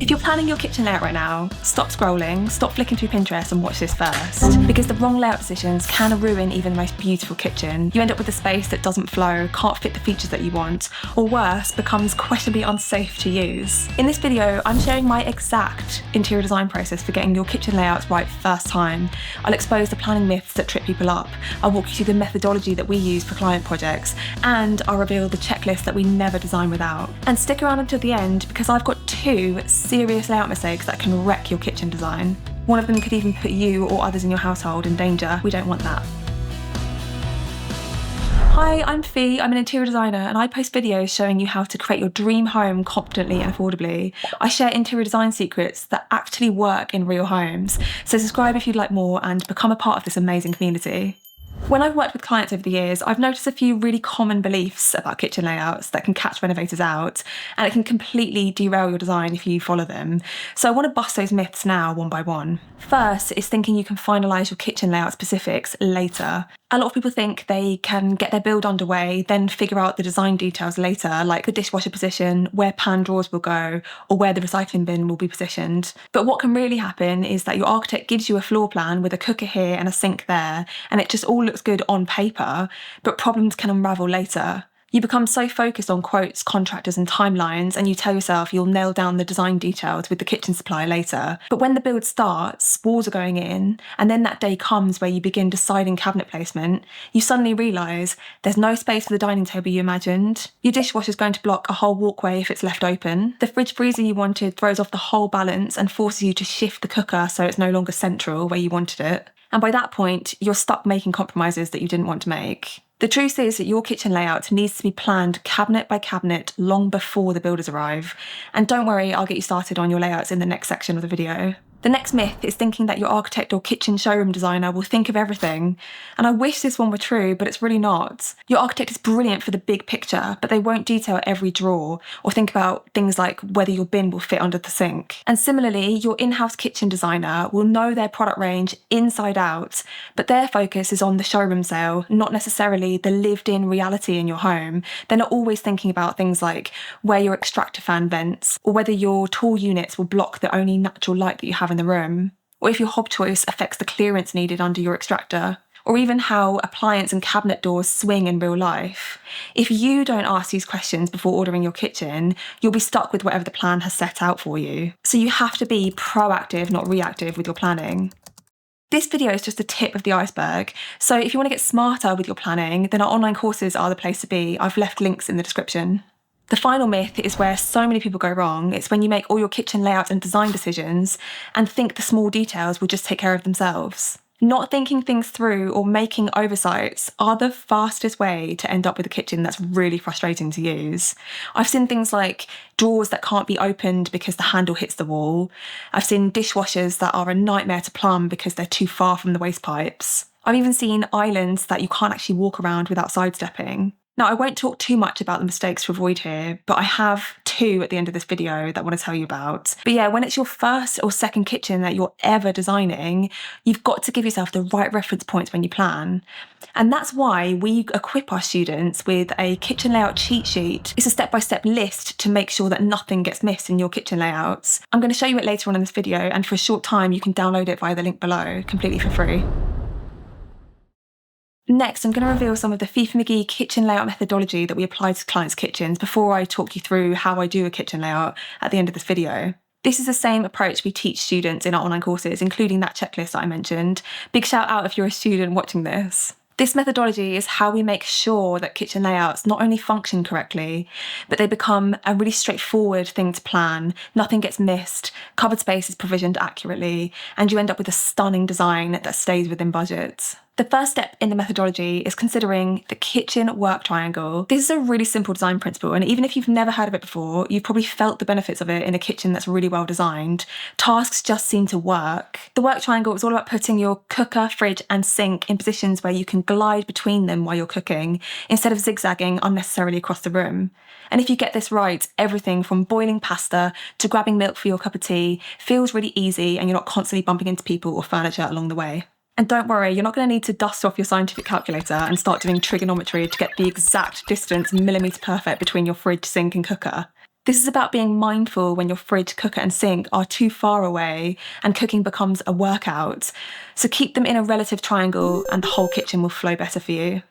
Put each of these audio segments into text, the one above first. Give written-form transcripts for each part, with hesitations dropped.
If you're planning your kitchen layout right now, stop scrolling, stop flicking through Pinterest and watch this first. Because the wrong layout decisions can ruin even the most beautiful kitchen. You end up with a space that doesn't flow, can't fit the features that you want, or worse, becomes questionably unsafe to use. In this video, I'm sharing my exact interior design process for getting your kitchen layouts right first time. I'll expose the planning myths that trip people up, I'll walk you through the methodology that we use for client projects, and I'll reveal the checklist that we never design without. And stick around until the end because I've got two serious layout mistakes that can wreck your kitchen design. One of them could even put you or others in your household in danger. We don't want that. Hi, I'm Fee, I'm an interior designer and I post videos showing you how to create your dream home confidently and affordably. I share interior design secrets that actually work in real homes. So subscribe if you'd like more and become a part of this amazing community. When I've worked with clients over the years, I've noticed a few really common beliefs about kitchen layouts that can catch renovators out, and it can completely derail your design if you follow them. So I want to bust those myths now one by one. First is thinking you can finalise your kitchen layout specifics later. A lot of people think they can get their build underway, then figure out the design details later, like the dishwasher position, where pan drawers will go, or where the recycling bin will be positioned. But what can really happen is that your architect gives you a floor plan with a cooker here and a sink there, and it just all looks good on paper, but problems can unravel later. You become so focused on quotes, contractors and timelines, and you tell yourself you'll nail down the design details with the kitchen supplier later. But when the build starts, walls are going in, and then that day comes where you begin deciding cabinet placement, you suddenly realise there's no space for the dining table you imagined. Your dishwasher's going to block a whole walkway if it's left open. The fridge freezer you wanted throws off the whole balance and forces you to shift the cooker so it's no longer central where you wanted it. And by that point, you're stuck making compromises that you didn't want to make. The truth is that your kitchen layout needs to be planned cabinet by cabinet long before the builders arrive. And don't worry, I'll get you started on your layouts in the next section of the video. The next myth is thinking that your architect or kitchen showroom designer will think of everything. And I wish this one were true, but it's really not. Your architect is brilliant for the big picture, but they won't detail every drawer or think about things like whether your bin will fit under the sink. And similarly, your in-house kitchen designer will know their product range inside out, but their focus is on the showroom sale, not necessarily the lived-in reality in your home. They're not always thinking about things like where your extractor fan vents, or whether your tall units will block the only natural light that you have in the room, or if your hob choice affects the clearance needed under your extractor, or even how appliance and cabinet doors swing in real life. If you don't ask these questions before ordering your kitchen, you'll be stuck with whatever the plan has set out for you. So you have to be proactive, not reactive with your planning. This video is just the tip of the iceberg, so if you want to get smarter with your planning, then our online courses are the place to be. I've left links in the description. The final myth is where so many people go wrong. It's when you make all your kitchen layouts and design decisions and think the small details will just take care of themselves. Not thinking things through or making oversights are the fastest way to end up with a kitchen that's really frustrating to use. I've seen things like drawers that can't be opened because the handle hits the wall. I've seen dishwashers that are a nightmare to plumb because they're too far from the waste pipes. I've even seen islands that you can't actually walk around without sidestepping. Now, I won't talk too much about the mistakes to avoid here, but I have two at the end of this video that I want to tell you about. But yeah, when it's your first or second kitchen that you're ever designing, you've got to give yourself the right reference points when you plan. And that's why we equip our students with a kitchen layout cheat sheet. It's a step-by-step list to make sure that nothing gets missed in your kitchen layouts. I'm going to show you it later on in this video, and for a short time you can download it via the link below, completely for free. Next, I'm going to reveal some of the FIFA McGee kitchen layout methodology that we apply to clients' kitchens before I talk you through how I do a kitchen layout at the end of this video. This is the same approach we teach students in our online courses, including that checklist that I mentioned. Big shout out if you're a student watching this. This methodology is how we make sure that kitchen layouts not only function correctly, but they become a really straightforward thing to plan. Nothing gets missed, cupboard space is provisioned accurately, and you end up with a stunning design that stays within budget. The first step in the methodology is considering the kitchen work triangle. This is a really simple design principle, and even if you've never heard of it before, you've probably felt the benefits of it in a kitchen that's really well designed. Tasks just seem to work. The work triangle is all about putting your cooker, fridge and sink in positions where you can glide between them while you're cooking, instead of zigzagging unnecessarily across the room. And if you get this right, everything from boiling pasta to grabbing milk for your cup of tea feels really easy, and you're not constantly bumping into people or furniture along the way. And don't worry, you're not going to need to dust off your scientific calculator and start doing trigonometry to get the exact distance millimetre perfect between your fridge, sink and cooker. This is about being mindful when your fridge, cooker, and sink are too far away and cooking becomes a workout. So keep them in a relative triangle and the whole kitchen will flow better for you.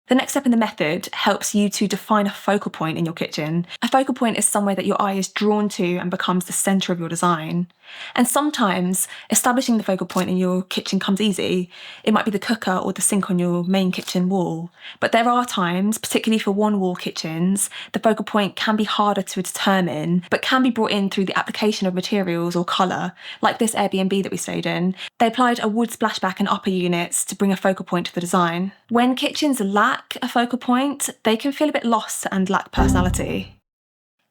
The next step in the method helps you to define a focal point in your kitchen. A focal point is somewhere that your eye is drawn to and becomes the centre of your design. And sometimes establishing the focal point in your kitchen comes easy. It might be the cooker or the sink on your main kitchen wall. But there are times, particularly for one-wall kitchens, the focal point can be harder to determine, but can be brought in through the application of materials or colour, like this Airbnb that we stayed in. They applied a wood splashback in upper units to bring a focal point to the design. When kitchens lack a focal point, they can feel a bit lost and lack personality.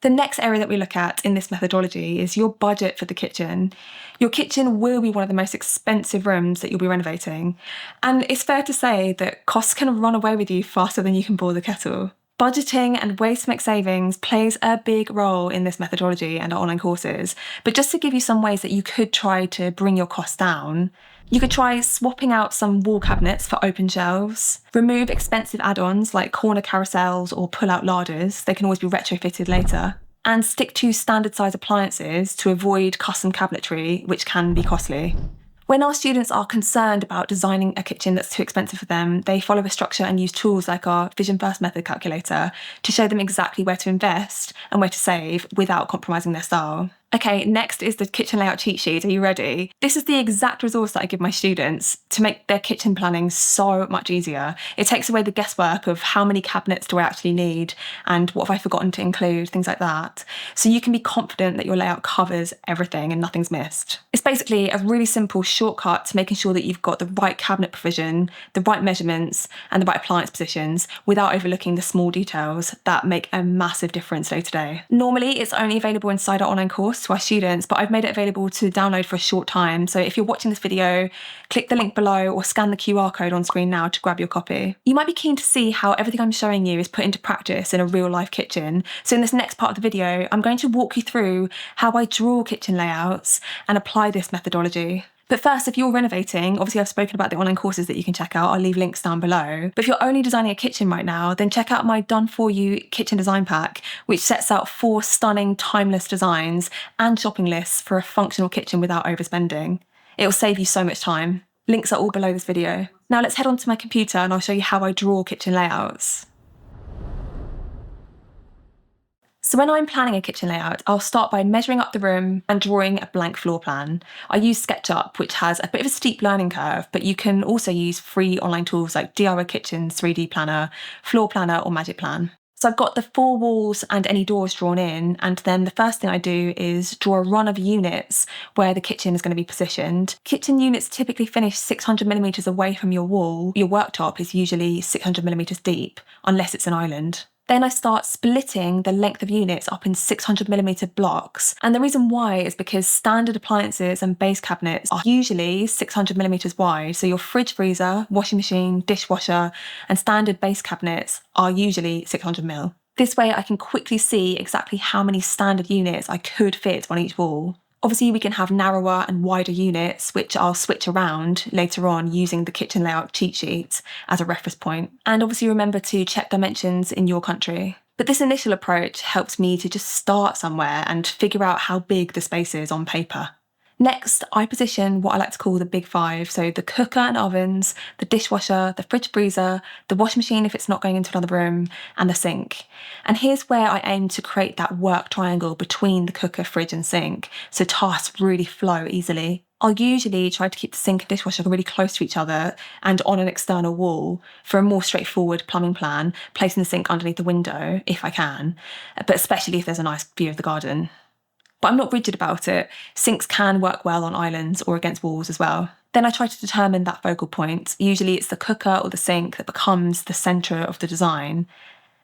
The next area that we look at in this methodology is your budget for the kitchen. Your kitchen will be one of the most expensive rooms that you'll be renovating, and it's fair to say that costs can run away with you faster than you can boil the kettle. Budgeting and ways to make savings plays a big role in this methodology and our online courses, but just to give you some ways that you could try to bring your costs down, you could try swapping out some wall cabinets for open shelves, remove expensive add-ons like corner carousels or pull-out larders, they can always be retrofitted later, and stick to standard size appliances to avoid custom cabinetry, which can be costly. When our students are concerned about designing a kitchen that's too expensive for them, they follow a structure and use tools like our Vision First method calculator to show them exactly where to invest and where to save without compromising their style. Okay, next is the kitchen layout cheat sheet. Are you ready? This is the exact resource that I give my students to make their kitchen planning so much easier. It takes away the guesswork of how many cabinets do I actually need and what have I forgotten to include, things like that. So you can be confident that your layout covers everything and nothing's missed. It's basically a really simple shortcut to making sure that you've got the right cabinet provision, the right measurements, and the right appliance positions without overlooking the small details that make a massive difference day to day. Normally, it's only available inside our online course to our students, but I've made it available to download for a short time. So if you're watching this video, click the link below or scan the QR code on screen now to grab your copy. You might be keen to see how everything I'm showing you is put into practice in a real life kitchen. So in this next part of the video, I'm going to walk you through how I draw kitchen layouts and apply this methodology. But first, if you're renovating, obviously I've spoken about the online courses that you can check out. I'll leave links down below. But if you're only designing a kitchen right now, then check out my Done For You kitchen design pack, which sets out 4 stunning, timeless designs and shopping lists for a functional kitchen without overspending. It'll save you so much time. Links are all below this video. Now let's head onto my computer and I'll show you how I draw kitchen layouts. So when I'm planning a kitchen layout, I'll start by measuring up the room and drawing a blank floor plan. I use SketchUp, which has a bit of a steep learning curve, but you can also use free online tools like DIY Kitchens 3D Planner, Floor Planner, or Magic Plan. So I've got the 4 walls and any doors drawn in, and then the first thing I do is draw a run of units where the kitchen is going to be positioned. Kitchen units typically finish 600mm away from your wall. Your worktop is usually 600mm deep, unless it's an island. Then I start splitting the length of units up in 600mm blocks. And the reason why is because standard appliances and base cabinets are usually 600mm wide. So your fridge, freezer, washing machine, dishwasher, and standard base cabinets are usually 600mm. This way I can quickly see exactly how many standard units I could fit on each wall. Obviously, we can have narrower and wider units, which I'll switch around later on using the kitchen layout cheat sheet as a reference point. And obviously remember to check dimensions in your country. But this initial approach helps me to just start somewhere and figure out how big the space is on paper. Next, I position what I like to call the big 5, so the cooker and ovens, the dishwasher, the fridge freezer, the washing machine if it's not going into another room, and the sink. And here's where I aim to create that work triangle between the cooker, fridge and sink, so tasks really flow easily. I'll usually try to keep the sink and dishwasher really close to each other and on an external wall for a more straightforward plumbing plan, placing the sink underneath the window if I can, but especially if there's a nice view of the garden. But I'm not rigid about it. Sinks can work well on islands or against walls as well. Then I try to determine that focal point. Usually it's the cooker or the sink that becomes the centre of the design,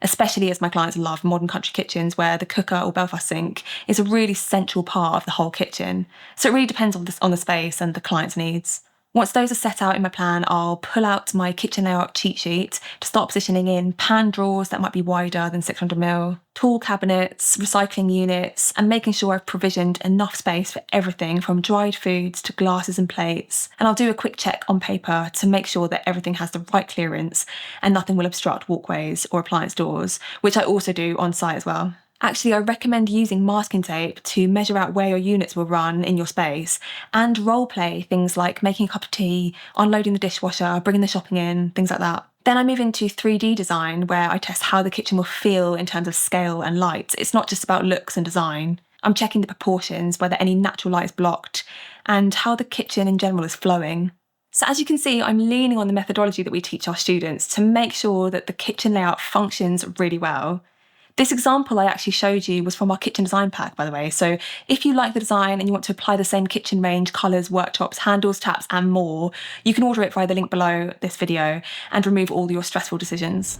especially as my clients love modern country kitchens where the cooker or Belfast sink is a really central part of the whole kitchen. So it really depends on the space and the client's needs. Once those are set out in my plan, I'll pull out my kitchen layout cheat sheet to start positioning in pan drawers that might be wider than 600mm, tall cabinets, recycling units, and making sure I've provisioned enough space for everything from dried foods to glasses and plates. And I'll do a quick check on paper to make sure that everything has the right clearance and nothing will obstruct walkways or appliance doors, which I also do on site as well. Actually, I recommend using masking tape to measure out where your units will run in your space, and role play things like making a cup of tea, unloading the dishwasher, bringing the shopping in, things like that. Then I move into 3D design, where I test how the kitchen will feel in terms of scale and light. It's not just about looks and design. I'm checking the proportions, whether any natural light is blocked, and how the kitchen in general is flowing. So as you can see, I'm leaning on the methodology that we teach our students to make sure that the kitchen layout functions really well. This example I actually showed you was from our kitchen design pack, by the way. So if you like the design and you want to apply the same kitchen range, colours, worktops, handles, taps, and more, you can order it via the link below this video and remove all your stressful decisions.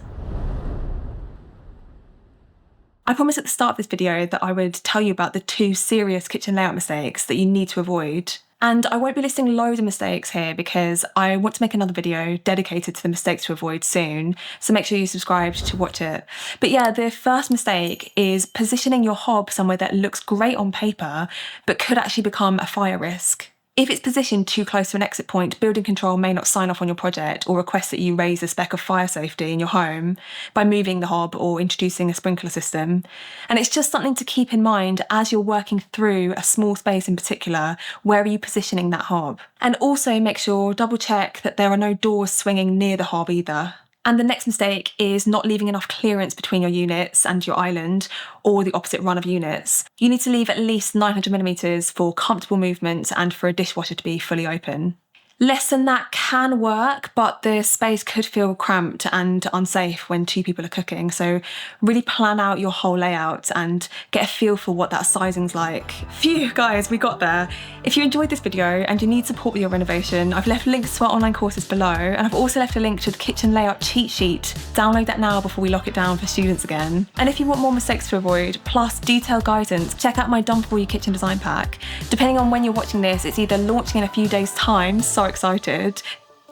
I promised at the start of this video that I would tell you about the 2 serious kitchen layout mistakes that you need to avoid. And I won't be listing loads of mistakes here because I want to make another video dedicated to the mistakes to avoid soon, so make sure you subscribe to watch it. But yeah, the first mistake is positioning your hob somewhere that looks great on paper, but could actually become a fire risk. If it's positioned too close to an exit point, building control may not sign off on your project or request that you raise the spec of fire safety in your home by moving the hob or introducing a sprinkler system. And it's just something to keep in mind as you're working through a small space in particular. Where are you positioning that hob? And also make sure, double check that there are no doors swinging near the hob either. And the next mistake is not leaving enough clearance between your units and your island, or the opposite run of units. You need to leave at least 900mm for comfortable movement and for a dishwasher to be fully open. Less than that can work, but the space could feel cramped and unsafe when 2 people are cooking. So really plan out your whole layout and get a feel for what that sizing's like. Phew, guys, we got there. If you enjoyed this video and you need support with your renovation, I've left links to our online courses below, and I've also left a link to the kitchen layout cheat sheet. Download that now before we lock it down for students again. And if you want more mistakes to avoid, plus detailed guidance, check out my Done For You kitchen design pack. Depending on when you're watching this, it's either launching in a few days' time, so excited,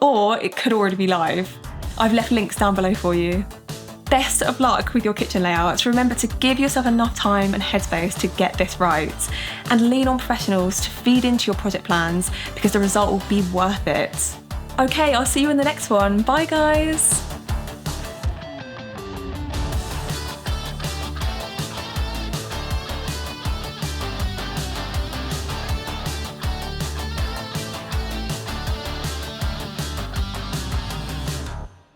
or it could already be live. I've left links down below for you. Best of luck with your kitchen layouts. Remember to give yourself enough time and headspace to get this right, and lean on professionals to feed into your project plans because the result will be worth it. Okay, I'll see you in the next one. Bye guys.